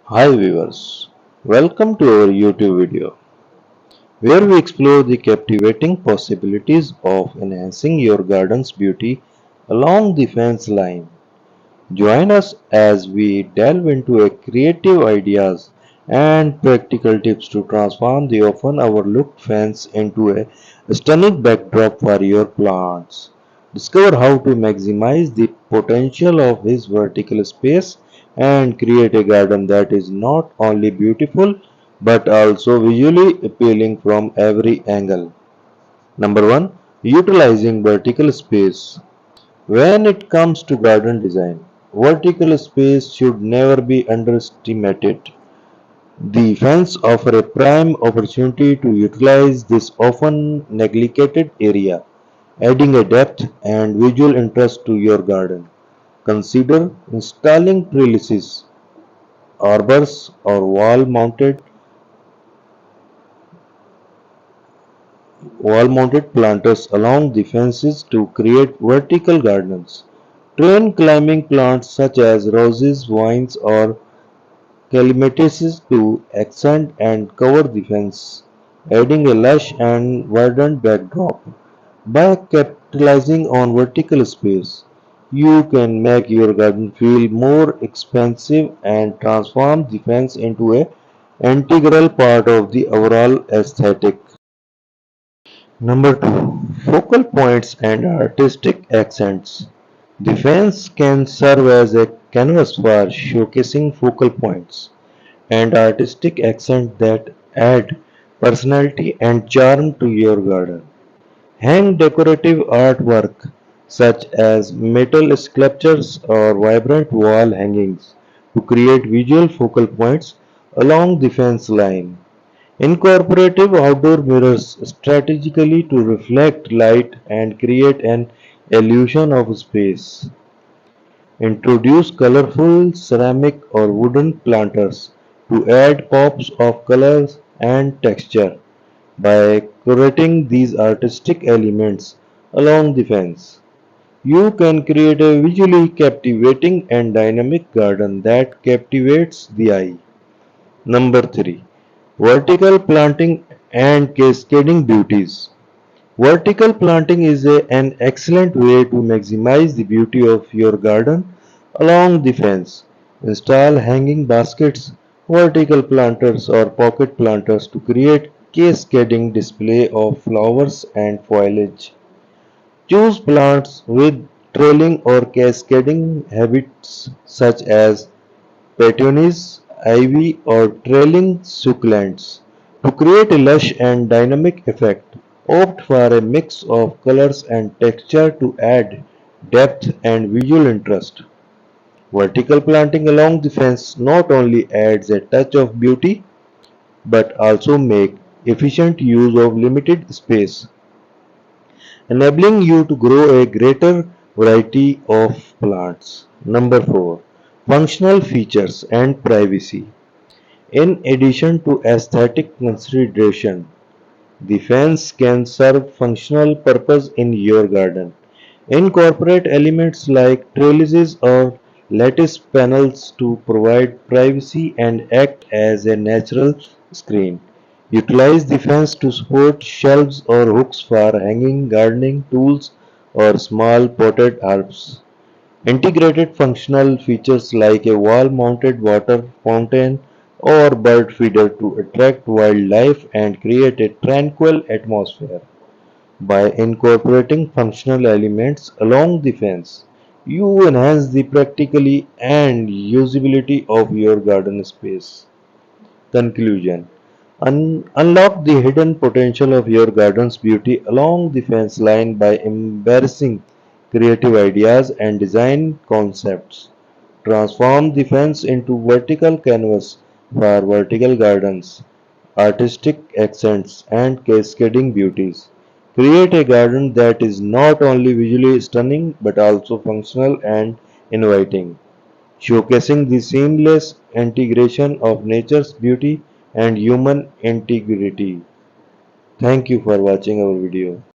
Hi viewers, welcome to our YouTube video where we explore the captivating possibilities of enhancing your garden's beauty along the fence line. Join us as we delve into a creative ideas and practical tips to transform the often overlooked fence into a stunning backdrop for your plants. Discover how to maximize the potential of this vertical space and create a garden that is not only beautiful but also visually appealing from every angle. Number 1. Utilizing vertical space. When it comes to garden design, vertical space should never be underestimated. The fence offers a prime opportunity to utilize this often neglected area, adding a depth and visual interest to your garden. Consider installing trellises, arbors, or wall-mounted planters along the fences to create vertical gardens. Train climbing plants such as roses, vines, or clematis to accent and cover the fence, adding a lush and verdant backdrop. By capitalizing on vertical space, you can make your garden feel more expansive and transform the fence into an integral part of the overall aesthetic. Number 2. Focal points and artistic accents. The fence can serve as a canvas for showcasing focal points and artistic accents that add personality and charm to your garden. Hang decorative artwork such as metal sculptures or vibrant wall hangings to create visual focal points along the fence line. Incorporative outdoor mirrors strategically to reflect light and create an illusion of space. Introduce colorful ceramic or wooden planters to add pops of colors and texture. By curating these artistic elements along the fence, you can create a visually captivating and dynamic garden that captivates the eye. Number 3. Vertical planting and cascading beauties. Vertical planting is an excellent way to maximize the beauty of your garden along the fence. Install hanging baskets, vertical planters or pocket planters to create cascading display of flowers and foliage. Choose plants with trailing or cascading habits such as petunias, ivy or trailing succulents. To create a lush and dynamic effect, opt for a mix of colors and texture to add depth and visual interest. Vertical planting along the fence not only adds a touch of beauty but also make efficient use of limited space, enabling you to grow a greater variety of plants. Number 4. Functional features and privacy. In addition to aesthetic consideration, the fence can serve functional purpose in your garden. Incorporate elements like trellises or lattice panels to provide privacy and act as a natural screen. Utilize the fence to support shelves or hooks for hanging gardening tools or small potted herbs. Integrated functional features like a wall-mounted water fountain or bird feeder to attract wildlife and create a tranquil atmosphere. By incorporating functional elements along the fence, you enhance the practicality and usability of your garden space. Conclusion. Unlock the hidden potential of your garden's beauty along the fence line by embracing creative ideas and design concepts. Transform the fence into vertical canvas for vertical gardens, artistic accents, and cascading beauties. Create a garden that is not only visually stunning but also functional and inviting, showcasing the seamless integration of nature's beauty and human integrity. Thank you for watching our video.